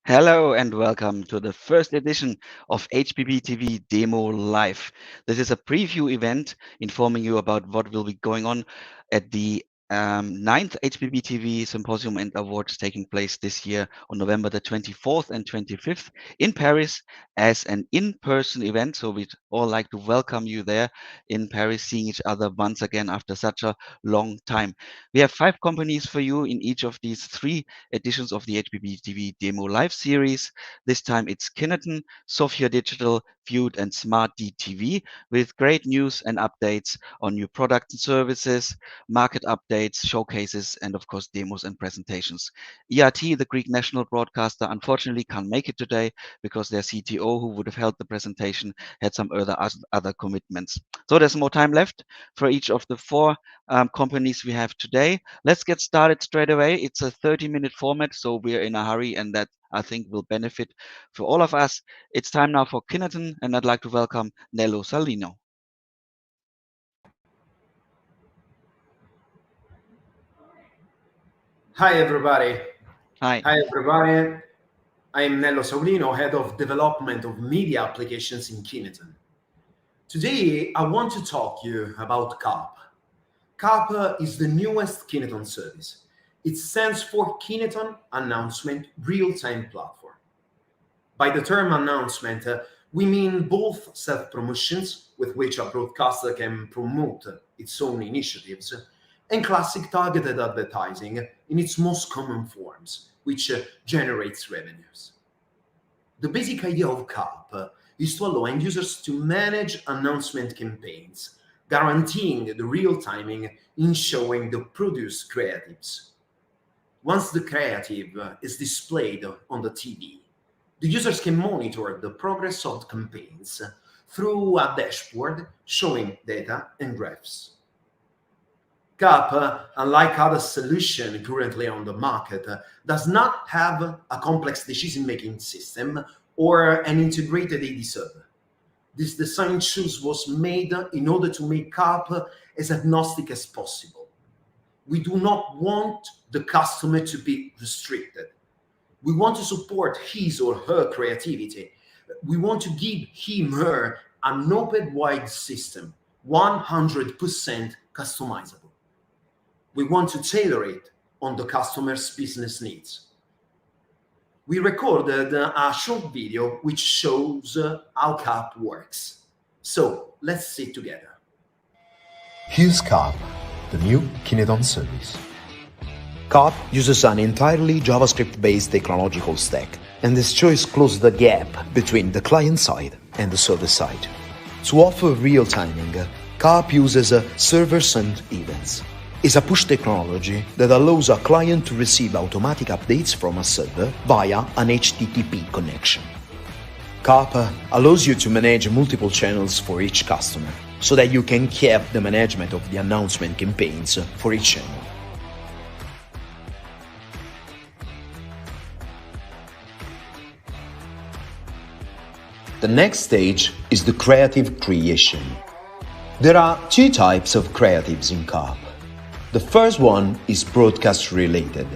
Hello and welcome to the first edition of HbbTV Demo Live. This is a preview event informing you about what will be going on at the ninth HbbTV Symposium and Awards taking place this year on November the 24th and 25th in Paris as an in-person event. So we'd all like to welcome you there in Paris, seeing each other once again after such a long time. We have 5 companies for you in each of these 3 editions of the HbbTV Demo Live series. This time it's KINETON, SOFIA Digital, VEWD and SMARTTV with great news and updates on new products and services, market updates, showcases, and of course demos and presentations. ERT, the Greek national broadcaster, unfortunately can't make it today because their CTO, who would have held the presentation, had some other commitments. So there's more time left for each of the 4 companies we have today. Let's get started straight away. It's a 30-minute format, so we're in a hurry, and that I think will benefit for all of us. It's time now for KINETON, and I'd like to welcome Nello Salino. Hi everybody. Hi. Hi everybody. I'm Nello Saulino, Head of Development of Media Applications in KINETON. Today I want to talk to you about CAP. CAP is the newest KINETON service. It stands for KINETON Announcement Real-Time Platform. By the term announcement, we mean both self-promotions, with which a broadcaster can promote its own initiatives, and classic targeted advertising in its most common forms, which generates revenues. The basic idea of CAP is to allow end users to manage announcement campaigns, guaranteeing the real timing in showing the produced creatives. Once the creative is displayed on the TV, the users can monitor the progress of campaigns through a dashboard showing data and graphs. CAP, unlike other solutions currently on the market, does not have a complex decision-making system or an integrated AD server. This design choice was made in order to make CAP as agnostic as possible. We do not want the customer to be restricted. We want to support his or her creativity. We want to give him or her an open wide system, 100% customizable. We want to tailor it on the customer's business needs. We recorded a short video which shows how CAP works. So let's see it together. Here's CAP, the new KINETON service. CAP uses an entirely JavaScript-based technological stack, and this choice closes the gap between the client side and the server side. To offer real timing, CAP uses server-sent events. It's a push technology that allows a client to receive automatic updates from a server via an HTTP connection. CAP allows you to manage multiple channels for each customer, so that you can keep the management of the announcement campaigns for each channel. The next stage is the creative creation. There are 2 types of creatives in CAP. The first one is broadcast related.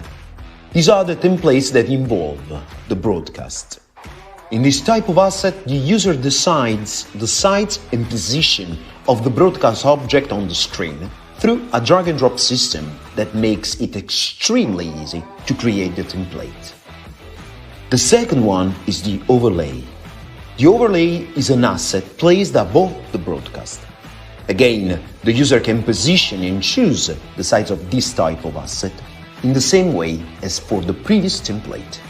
These are the templates that involve the broadcast. In this type of asset, the user decides the size and position of the broadcast object on the screen through a drag and drop system that makes it extremely easy to create the template. The second one is the overlay. The overlay is an asset placed above the broadcast. Again, the user can position and choose the size of this type of asset in the same way as for the previous template.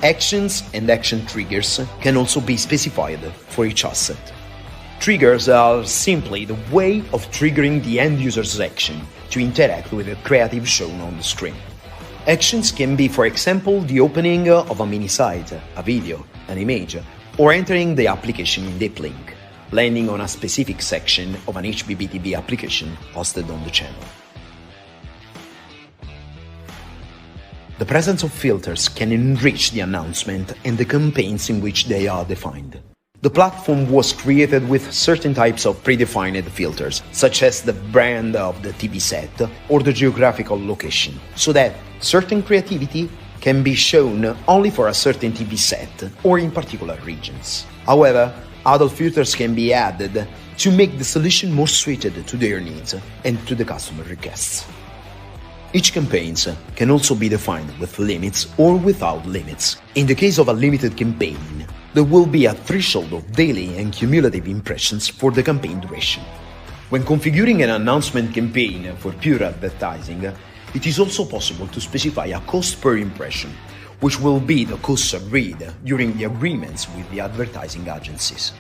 Actions and action triggers can also be specified for each asset. Triggers are simply the way of triggering the end user's action to interact with the creative shown on the screen. Actions can be, for example, the opening of a mini site, a video, an image, or entering the application in deep link, landing on a specific section of an HbbTV application hosted on the channel. The presence of filters can enrich the announcement and the campaigns in which they are defined. The platform was created with certain types of predefined filters, such as the brand of the TV set or the geographical location, so that certain creativity can be shown only for a certain TV set or in particular regions. However, other filters can be added to make the solution more suited to their needs and to the customer requests. Each campaign can also be defined with limits or without limits. In the case of a limited campaign, there will be a threshold of daily and cumulative impressions for the campaign duration. When configuring an announcement campaign for pure advertising, it is also possible to specify a cost per impression, which will be the cost agreed during the agreements with the advertising agencies.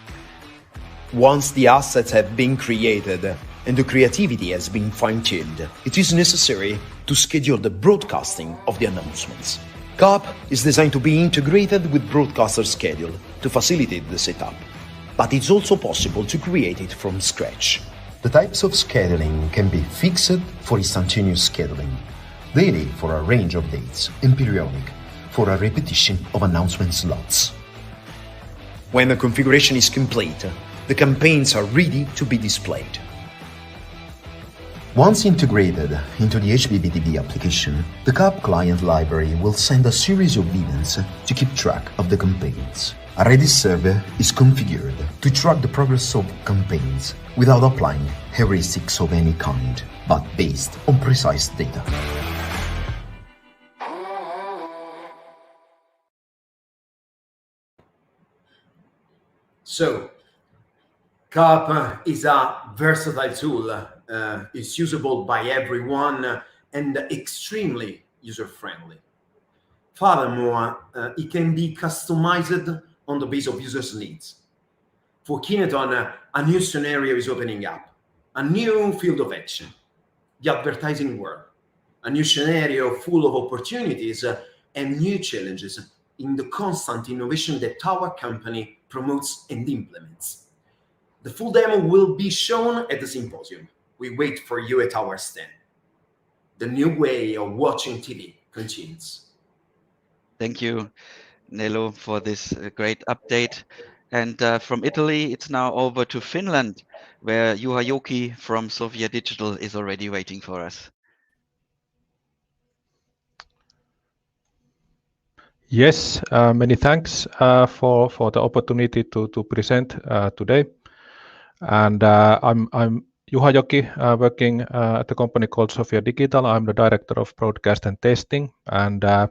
Once the assets have been created and the creativity has been fine-tuned, it is necessary to schedule the broadcasting of the announcements. CAP is designed to be integrated with broadcaster schedule to facilitate the setup, but it's also possible to create it from scratch. The types of scheduling can be fixed for instantaneous scheduling, daily for a range of dates, and periodic for a repetition of announcement slots. When the configuration is complete, the campaigns are ready to be displayed. Once integrated into the HbbTV application, the CAP client library will send a series of events to keep track of the campaigns. A Redis server is configured to track the progress of campaigns without applying heuristics of any kind, but based on precise data. So, CAP is a versatile tool. It's usable by everyone and extremely user-friendly. Furthermore, it can be customized on the basis of users' needs. For KINETON, a new scenario is opening up, a new field of action, the advertising world, a new scenario full of opportunities and new challenges in the constant innovation that our company promotes and implements. The full demo will be shown at the symposium. We wait for you at our stand. The new way of watching TV continues. Thank you, Nello, for this great update. And from Italy, it's now over to Finland, where Juha Joki from SOFIA Digital is already waiting for us. Yes, many thanks for the opportunity to present today. And I'm Juha Joki, working at a company called SOFIA Digital. I'm the director of broadcast and testing, and I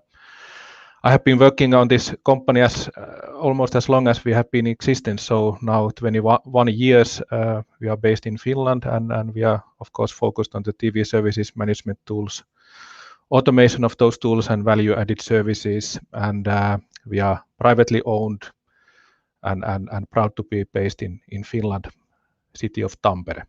have been working on this company as almost as long as we have been in existence. So now 21 years. We are based in Finland, and we are of course focused on the TV services management tools, automation of those tools, and value-added services. And we are privately owned and proud to be based in Finland, city of Tampere.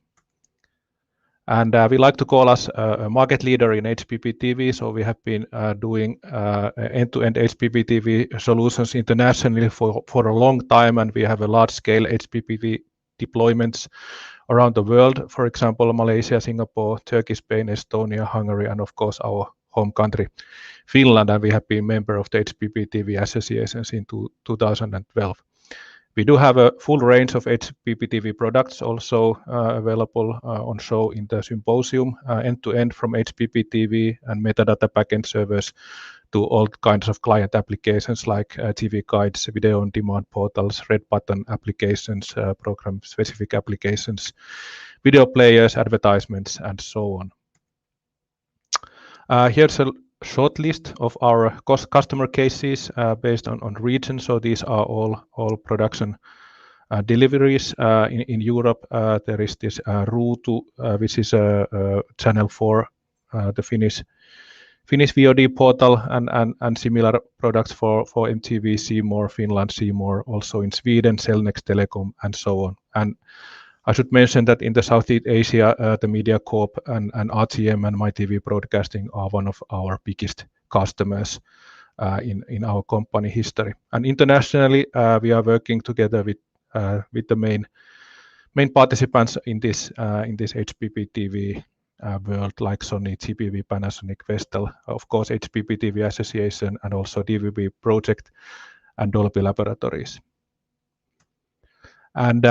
And we like to call us a market leader in HbbTV. So we have been doing end-to-end HbbTV solutions internationally for a long time, and we have a large-scale HbbTV deployments around the world. For example, Malaysia, Singapore, Turkey, Spain, Estonia, Hungary, and of course our home country, Finland. And we have been member of the HbbTV Association in 2012. We do have a full range of HbbTV products also available on show in the symposium, end-to-end from HbbTV and metadata backend servers to all kinds of client applications like TV guides, video on demand portals, red button applications, program-specific applications, video players, advertisements, and so on. Here's a short list of our customer cases based on region. So these are all production deliveries in Europe. There is this Ruutu, which is a channel for the Finnish VOD portal, and similar products for MTV, C More, Finland, C More, also in Sweden, Cellnex Telecom, and so on. And I should mention that in the Southeast Asia, the Media Corp and RTM and MyTV Broadcasting are one of our biggest customers in our company history. And internationally, we are working together with the main participants in this HbbTV world, like Sony, GPV, Panasonic, Vestel, of course HbbTV Association, and also DVB Project and Dolby Laboratories. And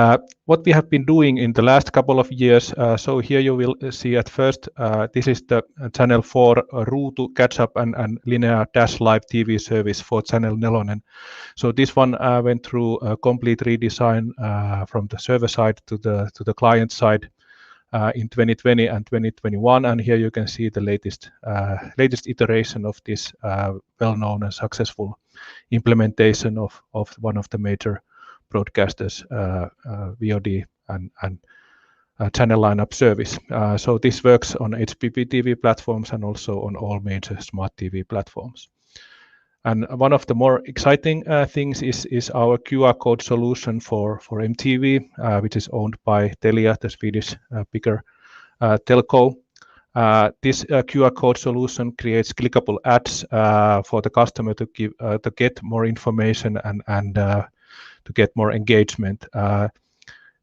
what we have been doing in the last couple of years, so here you will see at first, this is the channel 4 Ruutu catch-up and linear dash live TV service for channel 4. So this one went through a complete redesign from the server side to the client side in 2020 and 2021, and here you can see the latest iteration of this well-known and successful implementation of one of the major broadcasters VOD and channel lineup service. So this works on HbbTV platforms and also on all major smart TV platforms. And one of the more exciting things is our QR code solution for MTV, which is owned by Telia, the Swedish bigger telco. This QR code solution creates clickable ads for the customer to get more information and to get more engagement.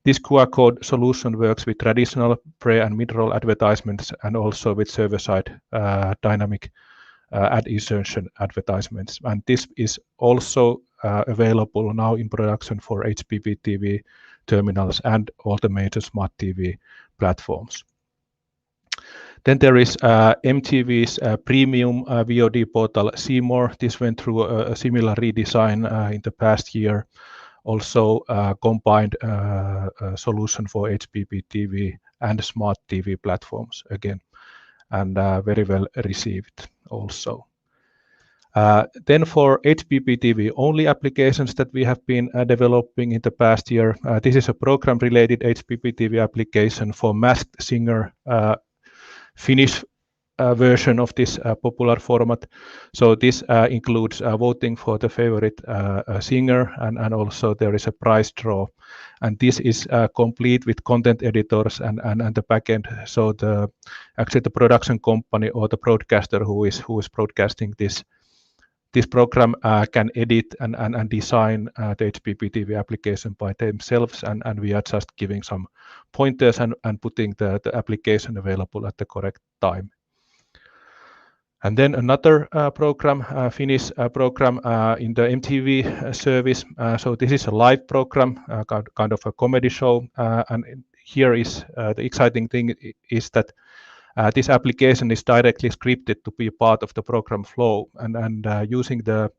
This QR code solution works with traditional pre- and mid-roll advertisements and also with server-side dynamic ad insertion advertisements. And this is also available now in production for HbbTV terminals and all the major smart TV platforms. Then there is MTV's premium VOD portal C More. This went through a similar redesign in the past year. Also combined solution for HbbTV and smart TV platforms again, and very well received also. Then for HbbTV only applications that we have been developing in the past year, this is a program-related HbbTV application for Masked Singer Finnish version of this popular format. So this includes voting for the favorite singer, and also there is a prize draw. And this is complete with content editors and the backend. So actually the production company or the broadcaster who is broadcasting this program can edit and design the HbbTV application by themselves, and we are just giving some pointers and putting the application available at the correct time. And then another program, Finnish program in the MTV service. So this is a live program, kind of a comedy show. And here is the exciting thing is that this application is directly scripted to be part of the program flow, and using the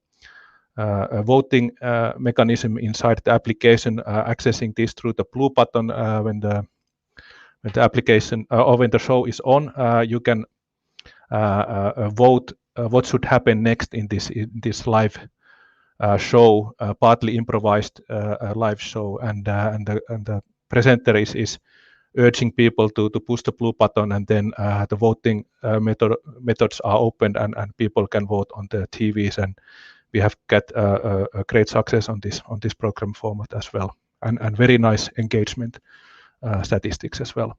voting mechanism inside the application, accessing this through the blue button when the application or when the show is on, you can vote what should happen next in this live show, partly improvised live show, and the presenter is urging people to push the blue button, and then the voting methods are opened and people can vote on the TVs, and we have got a great success on this program format as well, and very nice engagement statistics as well.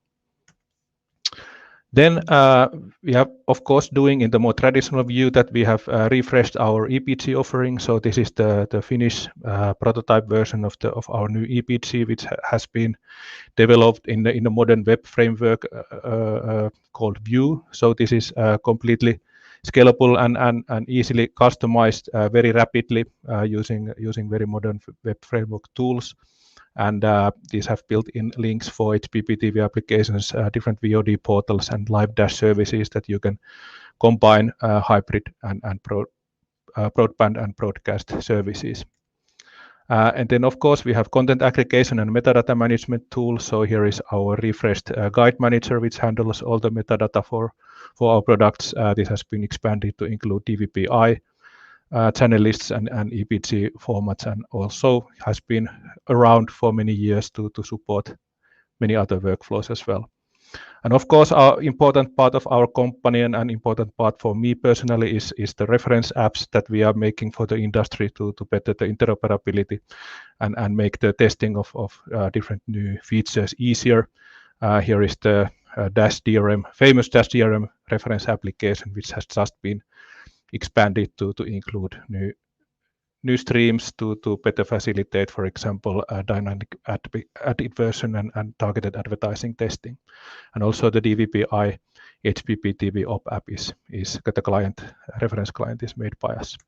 Then we have, of course, doing in the more traditional view that we have refreshed our EPG offering. So this is the Finnish prototype version of our new EPG, which has been developed in the modern web framework called VEWD. So this is completely scalable and easily customized very rapidly using very modern web framework tools. And these have built-in links for HbbTV applications, different VOD portals, and live dash services that you can combine hybrid and broadband and broadcast services. And then, of course, we have content aggregation and metadata management tools. So here is our refreshed guide manager, which handles all the metadata for our products. This has been expanded to include DVPI, channel lists and EPG formats, and also has been around for many years to support many other workflows as well. And of course, our important part of our company and an important part for me personally is the reference apps that we are making for the industry to better the interoperability and make the testing of different new features easier. Here is the famous Dash DRM reference application, which has just been expanded to include new streams to better facilitate, for example, dynamic ad inversion and targeted advertising testing. And also the DVPI HbbTV op app is the reference client is made by us.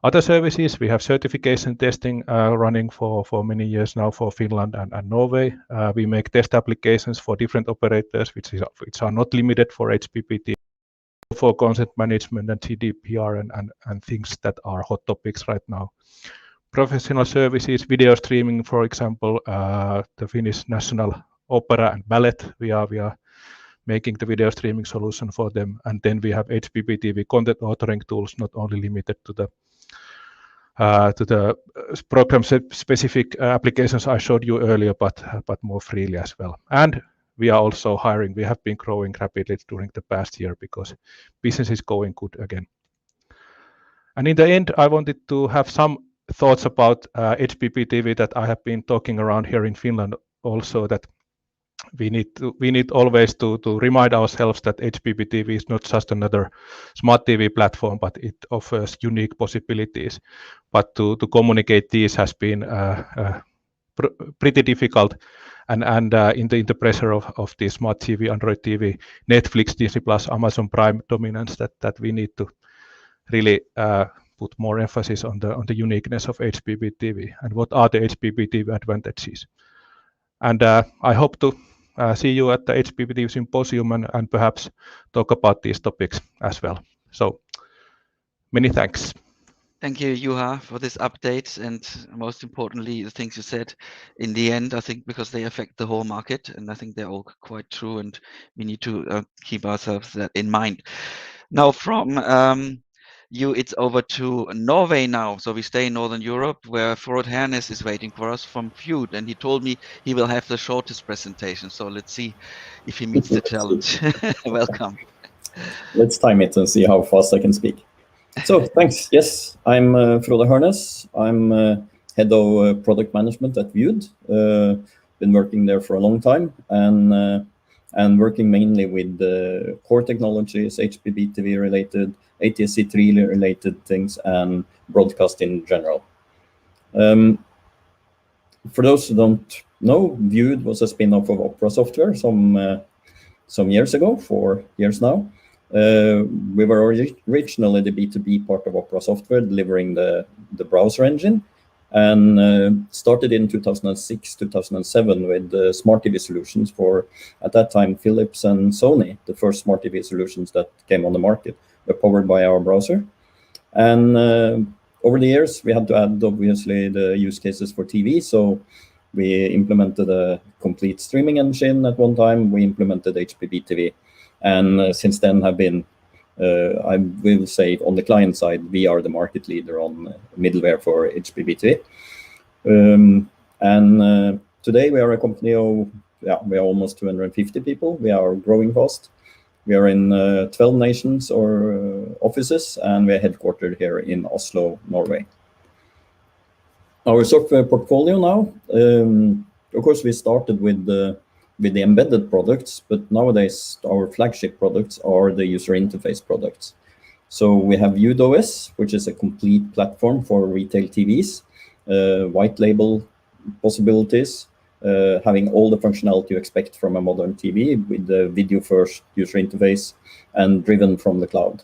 Other services, we have certification testing running for many years now for Finland and Norway. We make test applications for different operators, which are not limited for HbbTV, for consent management and GDPR and things that are hot topics right now. Professional services, video streaming, for example, the Finnish National Opera and Ballet. We are making the video streaming solution for them, and then we have HbbTV content authoring tools, not only limited to the program-specific applications I showed you earlier, but more freely as well. And we are also hiring. We have been growing rapidly during the past year because business is going good again. And in the end, I wanted to have some thoughts about HbbTV that I have been talking around here in Finland also, that we need always to remind ourselves that HbbTV is not just another smart TV platform, but it offers unique possibilities. But to communicate these has been pretty difficult, and in the pressure of the smart TV, Android TV, Netflix, Disney Plus, Amazon Prime dominance, that we need to really put more emphasis on the uniqueness of HbbTV and what are the HbbTV advantages. And I hope to see you at the HbbTV Symposium and perhaps talk about these topics as well. So many thanks. Thank you, Juha, for this update, and most importantly, the things you said in the end, I think, because they affect the whole market, and I think they're all quite true, and we need to keep ourselves that in mind. Now, from you, it's over to Norway now. So we stay in Northern Europe, where Frode Hernes is waiting for us from VEWD, and he told me he will have the shortest presentation. So let's see if he meets the challenge. Welcome. Let's time it and see how fast I can speak. So thanks. Yes, I'm Frode Hernes. I'm head of product management at VEWD. Been working there for a long time, and working mainly with core technologies, HbbTV related, ATSC3 related things, and broadcast in general. For those who don't know, VEWD was a spin-off of Opera Software some years ago, 4 years now. We were originally the B2B part of Opera Software, delivering the browser engine, and started in 2006, 2007 with smart TV solutions for, at that time, Philips and Sony, the first smart TV solutions that came on the market, were powered by our browser. And over the years, we had to add, obviously, the use cases for TV. So we implemented a complete streaming engine at one time. We implemented HbbTV. And since then have been, I will say, on the client side, we are the market leader on middleware for HbbTV. And today we are a company of, we are almost 250 people. We are growing fast. We are in 12 nations or offices, and we are headquartered here in Oslo, Norway. Our software portfolio now, of course, we started with the embedded products, but nowadays our flagship products are the user interface products. So we have VEWD OS, which is a complete platform for retail TVs, white label possibilities, having all the functionality you expect from a modern TV with the video-first user interface and driven from the cloud.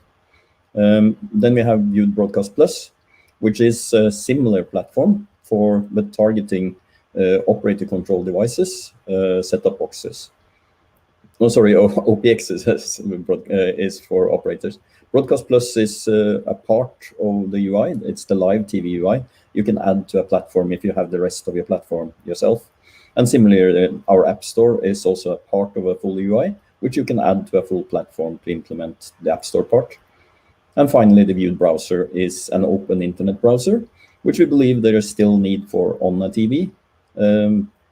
Then we have VEWD Broadcast Plus, which is a similar platform for the targeting operator control devices, set-top boxes. Oh, sorry, OPXs is for operators. Broadcast Plus is a part of the UI. It's the live TV UI. You can add to a platform if you have the rest of your platform yourself. And similarly, our App Store is also a part of a full UI, which you can add to a full platform to implement the App Store part. And finally, the VEWD browser is an open internet browser, which we believe there is still need for on a TV.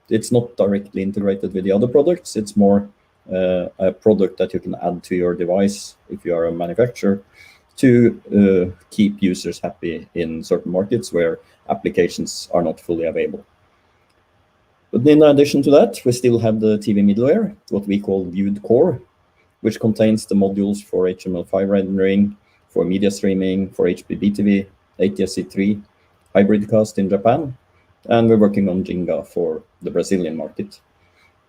It's not directly integrated with the other products. It's more a product that you can add to your device if you are a manufacturer to keep users happy in certain markets where applications are not fully available. But in addition to that, we still have the TV middleware, what we call VEWD Core, which contains the modules for HTML5 rendering, for media streaming, for HbbTV, ATSC3, hybridcast in Japan, and we're working on Jinga for the Brazilian market.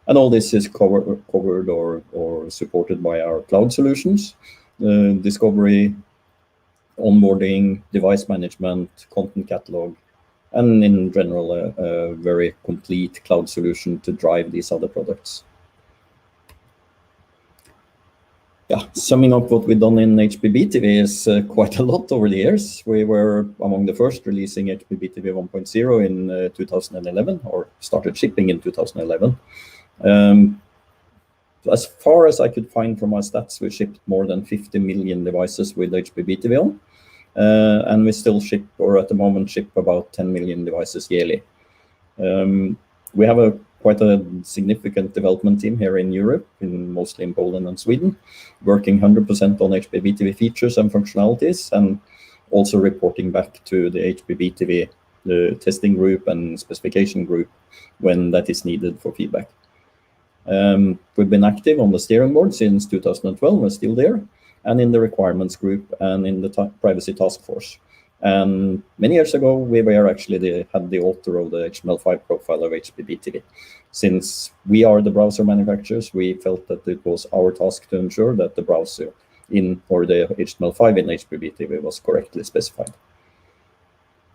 And all this is covered or supported by our cloud solutions, discovery, onboarding, device management, content catalog, and in general, a very complete cloud solution to drive these other products. Yeah, summing up what we've done in HbbTV is quite a lot over the years. We were among the first releasing HbbTV 1.0 in 2011, or started shipping in 2011. As far as I could find from my stats, we shipped more than 50 million devices with HbbTV on. And we still ship, or at the moment ship, about 10 million devices yearly. We have quite a significant development team here in Europe, mostly in Poland and Sweden, working 100% on HbbTV features and functionalities, and also reporting back to the HbbTV testing group and specification group when that is needed for feedback. We've been active on the steering board since 2012, we're still there, and in the requirements group and in the privacy task force. And many years ago, we were actually had the author of the HTML5 profile of HbbTV. Since we are the browser manufacturers, we felt that it was our task to ensure that the browser or the HTML5 in HbbTV was correctly specified.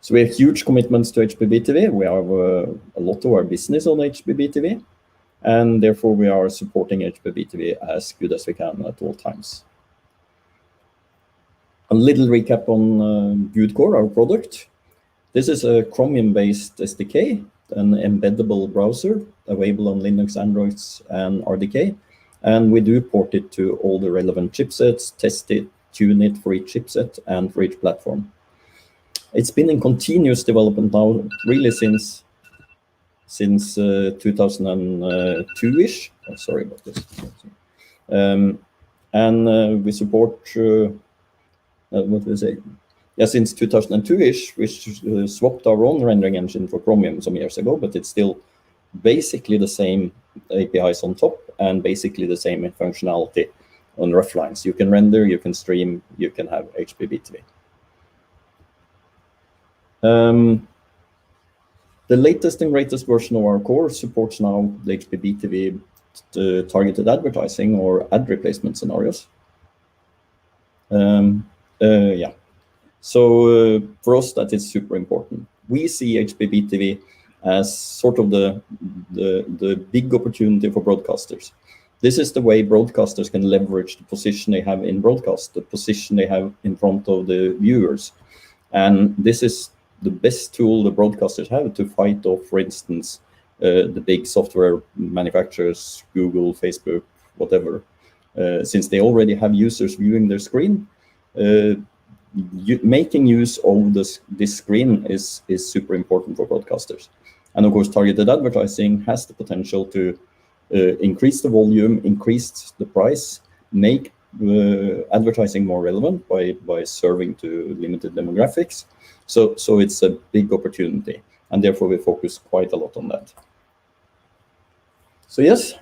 So we have huge commitments to HbbTV. We have a lot of our business on HbbTV, and therefore we are supporting HbbTV as good as we can at all times. A little recap on VEWD Core, our product. This is a Chromium-based SDK, an embeddable browser available on Linux, Androids, and RDK. And we do port it to all the relevant chipsets, test it, tune it for each chipset and for each platform. It's been in continuous development now, really since 2002-ish. Oh, sorry about this. And we support. What do we say? Yeah, since 2002-ish, we swapped our own rendering engine for Chromium some years ago, but it's still basically the same APIs on top and basically the same functionality on rough lines. You can render, you can stream, you can have HbbTV. The latest and greatest version of our core supports now the HbbTV targeted advertising or ad replacement scenarios. Yeah, so for us that is super important. We see HbbTV as sort of the big opportunity for broadcasters. This is the way broadcasters can leverage the position they have in broadcast, the position they have in front of the viewers. And this is the best tool the broadcasters have to fight off, for instance, the big software manufacturers, Google, Facebook, whatever. Since they already have users viewing their screen, making use of this screen is super important for broadcasters. And of course, targeted advertising has the potential to increase the volume, increase the price, make advertising more relevant by serving to limited demographics. So it's a big opportunity, and therefore we focus quite a lot on that. So yes,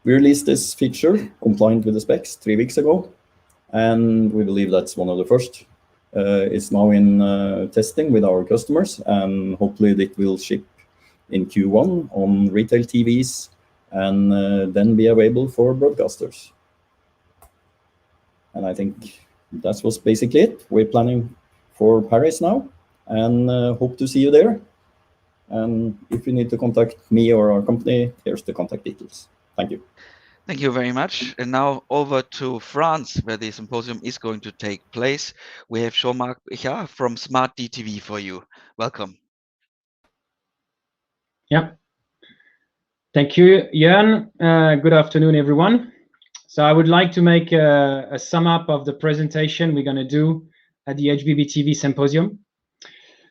we released this feature compliant with the specs 3 weeks ago, and we believe that's one of the first. It's now in testing with our customers, and hopefully it will ship in Q1 on retail TVs and then be available for broadcasters. And I think that was basically it. We're planning for Paris now, and hope to see you there. And if you need to contact me or our company, here's the contact details. Thank you. Thank you very much. And now over to France, where the symposium is going to take place. We have Jean-Marc Bichard from SMARTTV for you. Welcome. Yeah. Thank you, Jörn. Good afternoon, everyone. So I would like to make a sum up of the presentation we're going to do at the HbbTV symposium.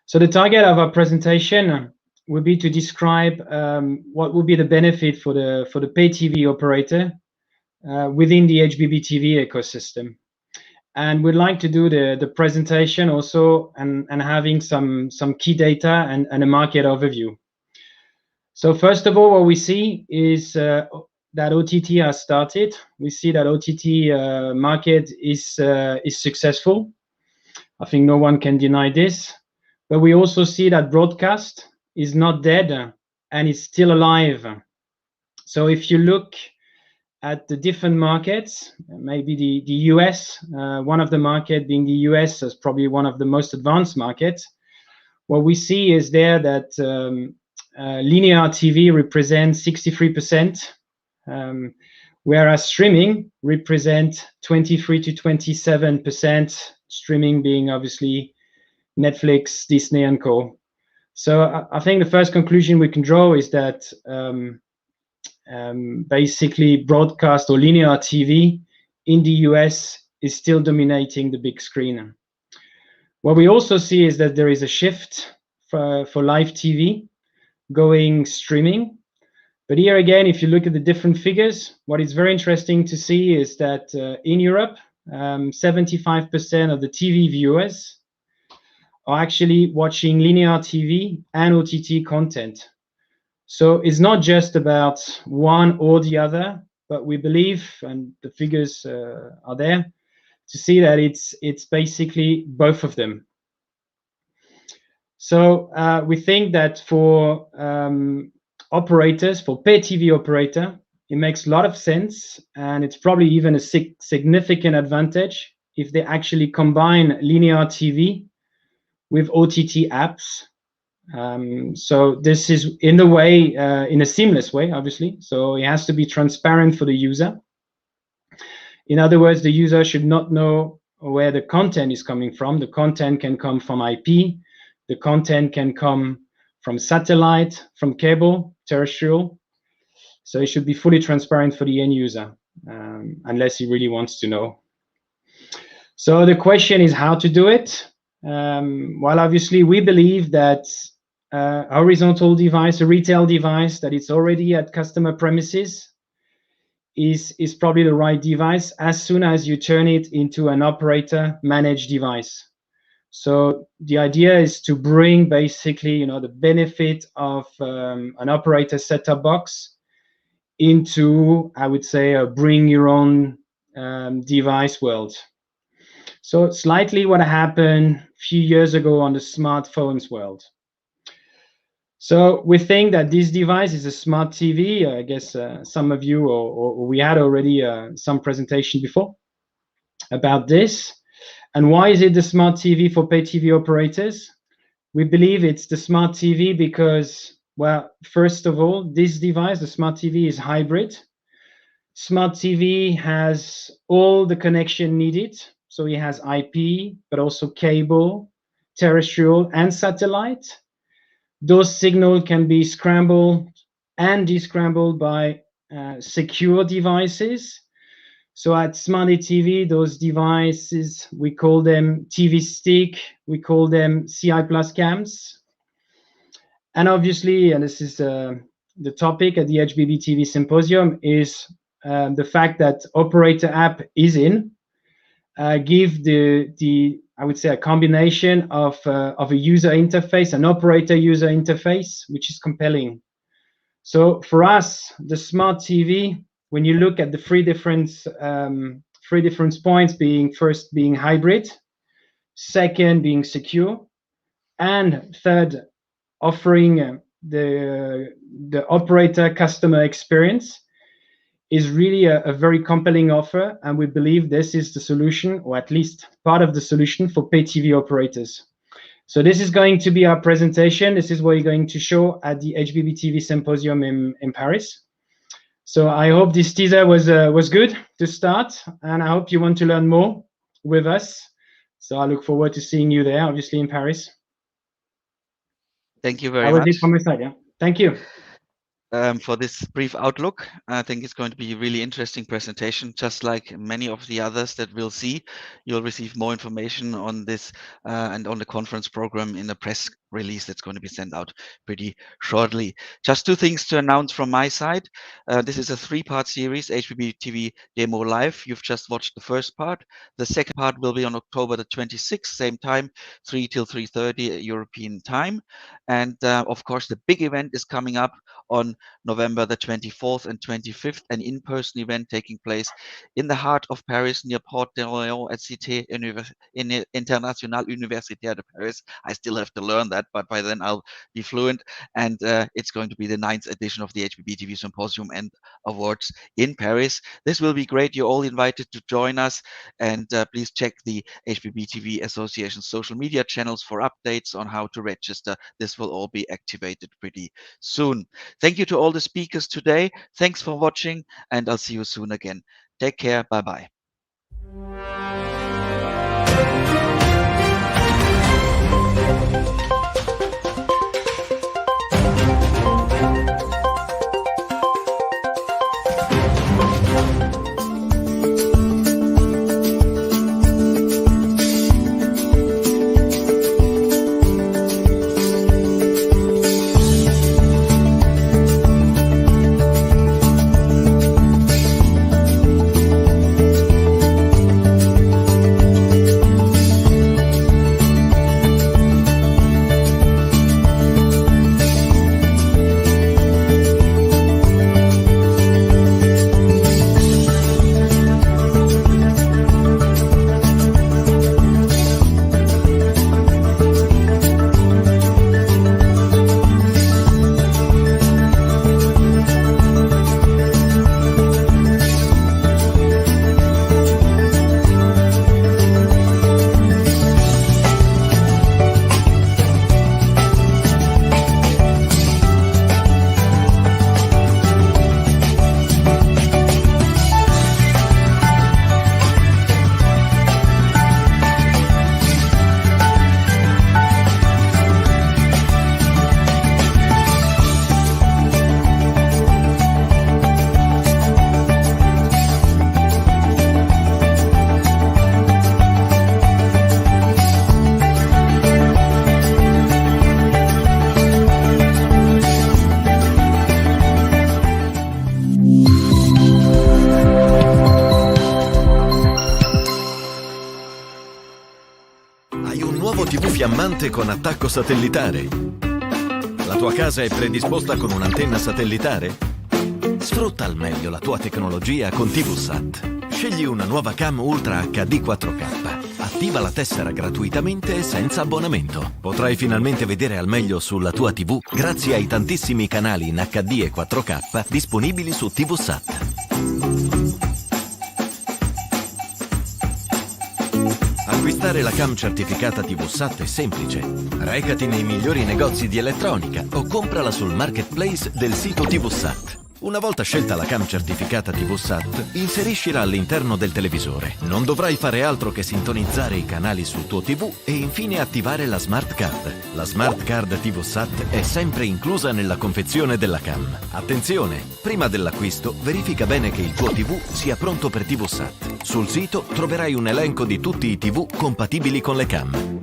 So the target of our presentation would be to describe what would be the benefit for the pay TV operator within the HbbTV ecosystem. And we'd like to do the presentation also and having some key data and a market overview. So first of all, what we see is that OTT has started. We see that OTT market is successful. I think no one can deny this. But we also see that broadcast is not dead and is still alive. So if you look at the different markets, maybe the US, one of the market being the US as probably one of the most advanced markets, what we see is there that linear TV represents 63%, whereas streaming represent 23 to 27%, streaming being obviously Netflix, Disney, and co. So I think the first conclusion we can draw is that basically broadcast or linear TV in the US is still dominating the big screen. What we also see is that there is a shift for live TV going streaming. But here again, if you look at the different figures, what is very interesting to see is that in Europe, 75% of the TV viewers are actually watching linear TV and OTT content. So it's not just about one or the other, but we believe, and the figures are there, to see that it's basically both of them. So we think that for operators, for pay TV operator, it makes a lot of sense, and it's probably even a significant advantage if they actually combine linear TV with OTT apps. So this is in the way, in a seamless way, obviously. So it has to be transparent for the user. In other words, the user should not know where the content is coming from. The content can come from IP. The content can come from satellite, from cable, terrestrial. So it should be fully transparent for the end user, unless he really wants to know. So the question is how to do it. Well, obviously, we believe that a horizontal device, a retail device that is already at customer premises is probably the right device as soon as you turn it into an operator managed device. So the idea is to bring basically, the benefit of an operator set-top box into, I would say, a bring your own device world. So slightly what happened a few years ago on the smartphones world. So we think that this device is a smart TV. I guess some of you, or we had already some presentation before about this. And why is it the smart TV for pay TV operators? We believe it's the smart TV because, well, first of all, this device, the smart TV, is hybrid. Smart TV has all the connection needed. So it has IP, but also cable, terrestrial, and satellite. Those signals can be scrambled and descrambled by secure devices. So at SMARTTV, those devices, we call them TV stick, we call them CI plus cams. And obviously, and this is the topic at the HbbTV symposium, is the fact that operator app is in, give the I would say a combination of a user interface, an operator user interface, which is compelling. So for us, the smart TV, when you look at the three different points, first being hybrid, second being secure, and third offering the operator customer experience, is really a very compelling offer, and we believe this is the solution, or at least part of the solution for pay TV operators. So this is going to be our presentation. This is what we're going to show at the HbbTV symposium in Paris. So I hope this teaser was good to start, and I hope you want to learn more with us. So I look forward to seeing you there, obviously in Paris. Thank you very much. That was it from my side, yeah. Thank you. For this brief outlook. I think it's going to be a really interesting presentation, just like many of the others that we'll see. You'll receive more information on this and on the conference program in a press release that's going to be sent out pretty shortly. Just two things to announce from my side. This is a three-part series, HbbTV Demo Live. You've just watched the first part. The second part will be on October the 26th, same time, 3 till 3:30 European time. And of course, the big event is coming up on November the 24th and 25th, an in-person event taking place in the heart of Paris near Porte d'Orléans at Cité Internationale Universitaire de Paris. I still have to learn that. that, but by then I'll be fluent. And it's going to be the 9th edition of the HbbTV Symposium and Awards in Paris. This will be great. You're all invited to join us, and please check the HbbTV Association social media channels for updates on how to register. This will all be activated pretty soon. Thank you to all the speakers today. Thanks for watching, and I'll see you soon again. Take care. Bye-bye. fiammante con attacco satellitare? La tua casa è predisposta con un'antenna satellitare? Sfrutta al meglio la tua tecnologia con TVSAT. Scegli una nuova cam Ultra HD 4K. Attiva la tessera gratuitamente e senza abbonamento. Potrai finalmente vedere al meglio sulla tua TV grazie ai tantissimi canali in HD e 4K disponibili su TVSAT. Acquistare la cam certificata TVSAT è semplice. Recati nei migliori negozi di elettronica o comprala sul marketplace del sito TVSAT. Una volta scelta la cam certificata TVSAT, inseriscila all'interno del televisore. Non dovrai fare altro che sintonizzare i canali sul tuo TV e infine attivare la Smart Card. La Smart Card TVSAT è sempre inclusa nella confezione della cam. Attenzione! Prima dell'acquisto, verifica bene che il tuo TV sia pronto per TVSAT. Sul sito troverai un elenco di tutti i TV compatibili con le cam.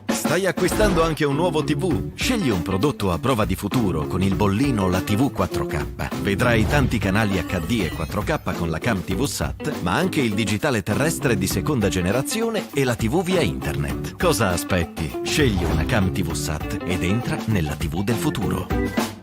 Stai acquistando anche un nuovo TV? Scegli un prodotto a prova di futuro con il bollino La TV 4K. Vedrai tanti canali HD e 4K con la cam TVSAT, ma anche il digitale terrestre di seconda generazione e la TV via internet. Cosa aspetti? Scegli una cam TVSAT ed entra nella TV del futuro.